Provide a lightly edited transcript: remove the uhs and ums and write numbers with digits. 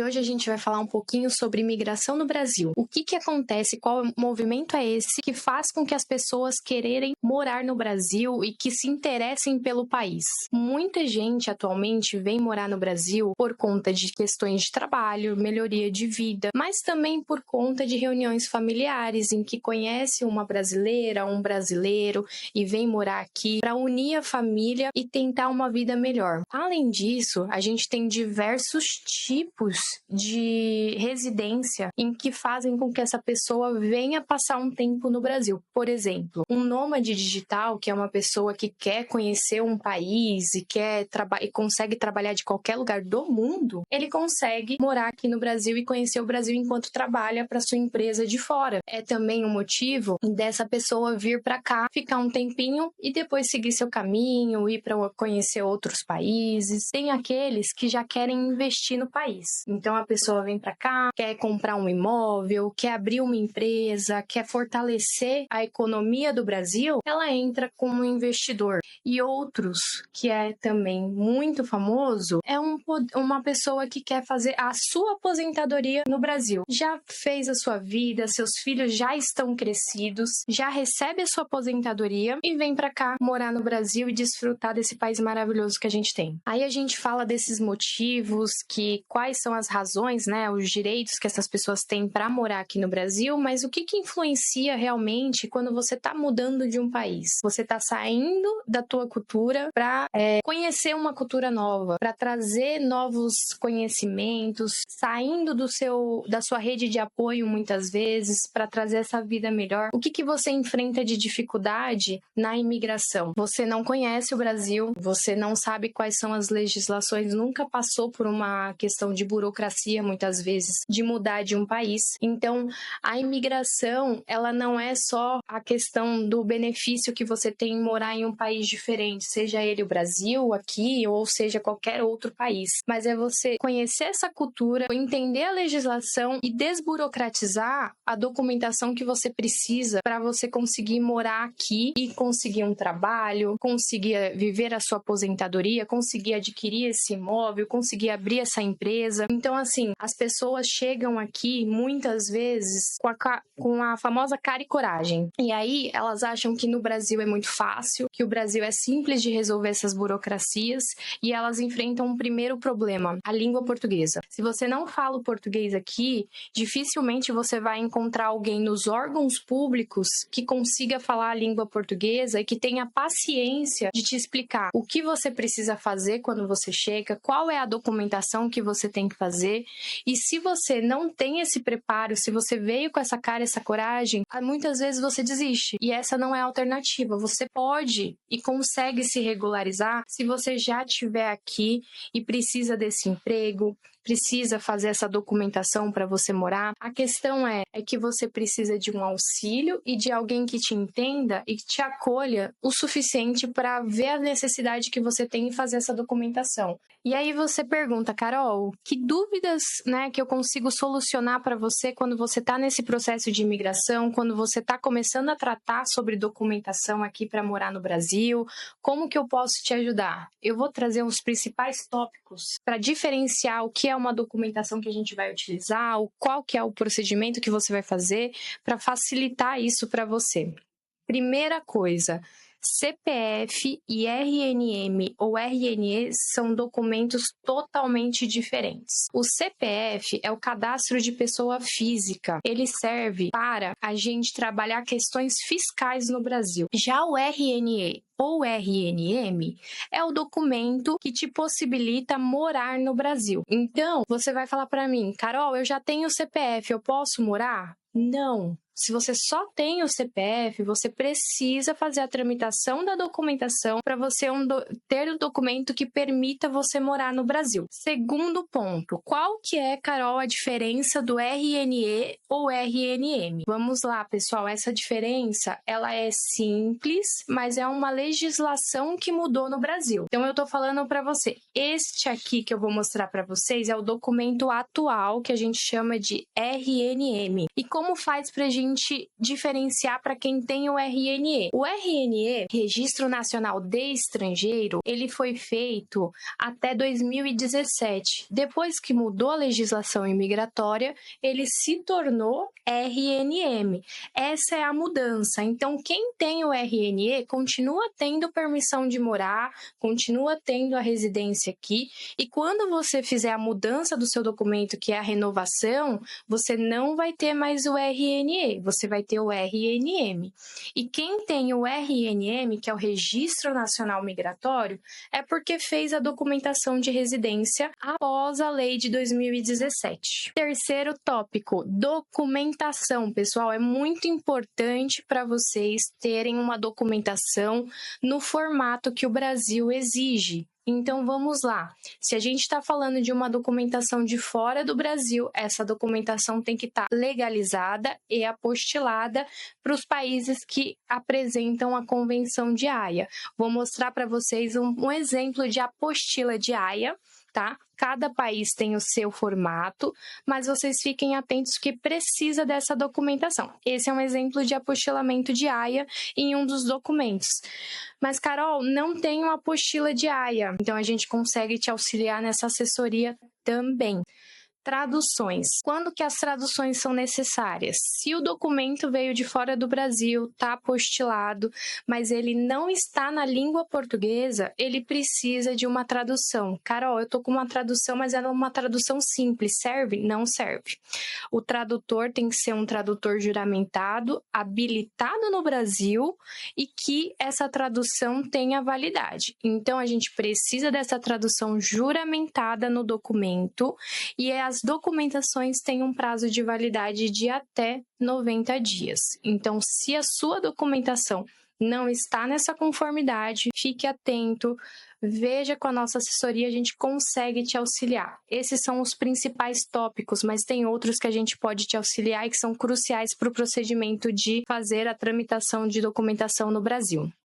hoje a gente vai falar um pouquinho sobre imigração no Brasil. O que acontece, qual movimento é esse que faz com que as pessoas quererem morar no Brasil e que se interessem pelo país? Muita gente atualmente vem morar no Brasil por conta de questões de trabalho, melhoria de vida, mas também por conta de reuniões familiares em que conhece uma brasileira, um brasileiro e vem morar aqui para unir a família e tentar uma vida melhor. Além disso, a gente tem diversos tipos de residência em que fazem com que essa pessoa venha passar um tempo no Brasil. Por exemplo, um nômade digital, que é uma pessoa que quer conhecer um país e e consegue trabalhar de qualquer lugar do mundo, ele consegue morar aqui no Brasil e conhecer o Brasil enquanto trabalha para sua empresa de fora. É também um motivo dessa pessoa vir para cá, ficar um tempinho e depois seguir seu caminho, ir para conhecer outros países. Tem aqueles que já querem investir no país. Então a pessoa vem para cá, quer comprar um imóvel, quer abrir uma empresa, quer fortalecer a economia do Brasil, ela entra como investidor. E outros, que é também muito famoso, é uma pessoa que quer fazer a sua aposentadoria no Brasil. Já fez a sua vida, seus filhos já estão crescidos, já recebe a sua aposentadoria e vem para cá morar no Brasil e desfrutar desse país maravilhoso que a gente tem. Aí a gente fala desses motivos, quais são as razões, né, os direitos que essas pessoas têm para morar aqui no Brasil, mas o que influencia realmente quando você está mudando de um país? Você está saindo da tua cultura para conhecer uma cultura nova, para trazer novos conhecimentos, saindo da sua rede de apoio muitas vezes para trazer essa vida melhor. O que você enfrenta de dificuldade na imigração? Você não conhece o Brasil, você não sabe quais são as legislações, nunca passou por uma questão de burocracia muitas vezes de mudar de um país. Então, a imigração, ela não é só a questão do benefício que você tem em morar em um país diferente, seja ele o Brasil, aqui, ou seja qualquer outro país. Mas é você conhecer essa cultura, entender a legislação e desburocratizar a documentação que você precisa para você conseguir morar aqui e conseguir um trabalho, conseguir viver a sua aposentadoria, conseguir adquirir esse imóvel, conseguir abrir essa empresa. Então, assim, as pessoas chegam aqui muitas vezes com a famosa cara e coragem. E aí elas acham que no Brasil é muito fácil, que o Brasil é simples de resolver essas burocracias e elas enfrentam um primeiro problema, a língua portuguesa. Se você não fala o português aqui, dificilmente você vai encontrar alguém nos órgãos públicos que consiga falar a língua portuguesa e que tenha paciência de te explicar o que você precisa fazer quando você chega, qual é a documentação que você tem que fazer. E se você não tem esse preparo, se você veio com essa cara, essa coragem, muitas vezes você desiste. E essa não é a alternativa. Você pode e consegue se regularizar se você já estiver aqui e precisa desse emprego, precisa fazer essa documentação para você morar. A questão é que você precisa de um auxílio e de alguém que te entenda e que te acolha o suficiente para ver a necessidade que você tem em fazer essa documentação. E aí você pergunta, Carol, que dúvidas, né, que eu consigo solucionar para você quando você está nesse processo de imigração, quando você está começando a tratar sobre documentação aqui para morar no Brasil? Como que eu posso te ajudar? Eu vou trazer os principais tópicos para diferenciar o que é uma documentação que a gente vai utilizar, qual que é o procedimento que você vai fazer para facilitar isso para você. Primeira coisa, CPF e RNM ou RNE são documentos totalmente diferentes. O CPF é o cadastro de pessoa física. Ele serve para a gente trabalhar questões fiscais no Brasil. Já o RNE ou RNM é o documento que te possibilita morar no Brasil. Então, você vai falar para mim, Carol, eu já tenho CPF, eu posso morar? Não. Se você só tem o CPF, você precisa fazer a tramitação da documentação para você ter um documento que permita você morar no Brasil. Segundo ponto, qual que é, Carol, a diferença do RNE ou RNM? Vamos lá, pessoal, essa diferença, ela é simples, mas é uma legislação que mudou no Brasil. Então, eu tô falando para você, este aqui que eu vou mostrar para vocês é o documento atual que a gente chama de RNM. E como faz pra gente gente diferenciar para quem tem o RNE. O RNE, Registro Nacional de Estrangeiro, ele foi feito até 2017. Depois que mudou a legislação imigratória, ele se tornou RNM. Essa é a mudança. Então, quem tem o RNE continua tendo permissão de morar, continua tendo a residência aqui, e quando você fizer a mudança do seu documento, que é a renovação, você não vai ter mais o RNE, você vai ter o RNM. E quem tem o RNM, que é o Registro Nacional Migratório, é porque fez a documentação de residência após a lei de 2017. Terceiro tópico, documentação. Pessoal, é muito importante para vocês terem uma documentação no formato que o Brasil exige. Então, vamos lá. Se a gente está falando de uma documentação de fora do Brasil, essa documentação tem que estar legalizada e apostilada para os países que apresentam a Convenção de Haia. Vou mostrar para vocês um exemplo de apostila de Haia, tá? Cada país tem o seu formato, mas vocês fiquem atentos que precisa dessa documentação. Esse é um exemplo de apostilamento de Haia em um dos documentos. Mas, Carol, não tem uma apostila de Haia, então a gente consegue te auxiliar nessa assessoria também. Traduções. Quando que as traduções são necessárias? Se o documento veio de fora do Brasil, está apostilado, mas ele não está na língua portuguesa, ele precisa de uma tradução. Carol, eu estou com uma tradução, mas ela é uma tradução simples. Serve? Não serve. O tradutor tem que ser um tradutor juramentado, habilitado no Brasil e que essa tradução tenha validade. Então, a gente precisa dessa tradução juramentada no documento e as documentações têm um prazo de validade de até 90 dias. Então, se a sua documentação não está nessa conformidade, fique atento, veja com a nossa assessoria, a gente consegue te auxiliar. Esses são os principais tópicos, mas tem outros que a gente pode te auxiliar e que são cruciais para o procedimento de fazer a tramitação de documentação no Brasil.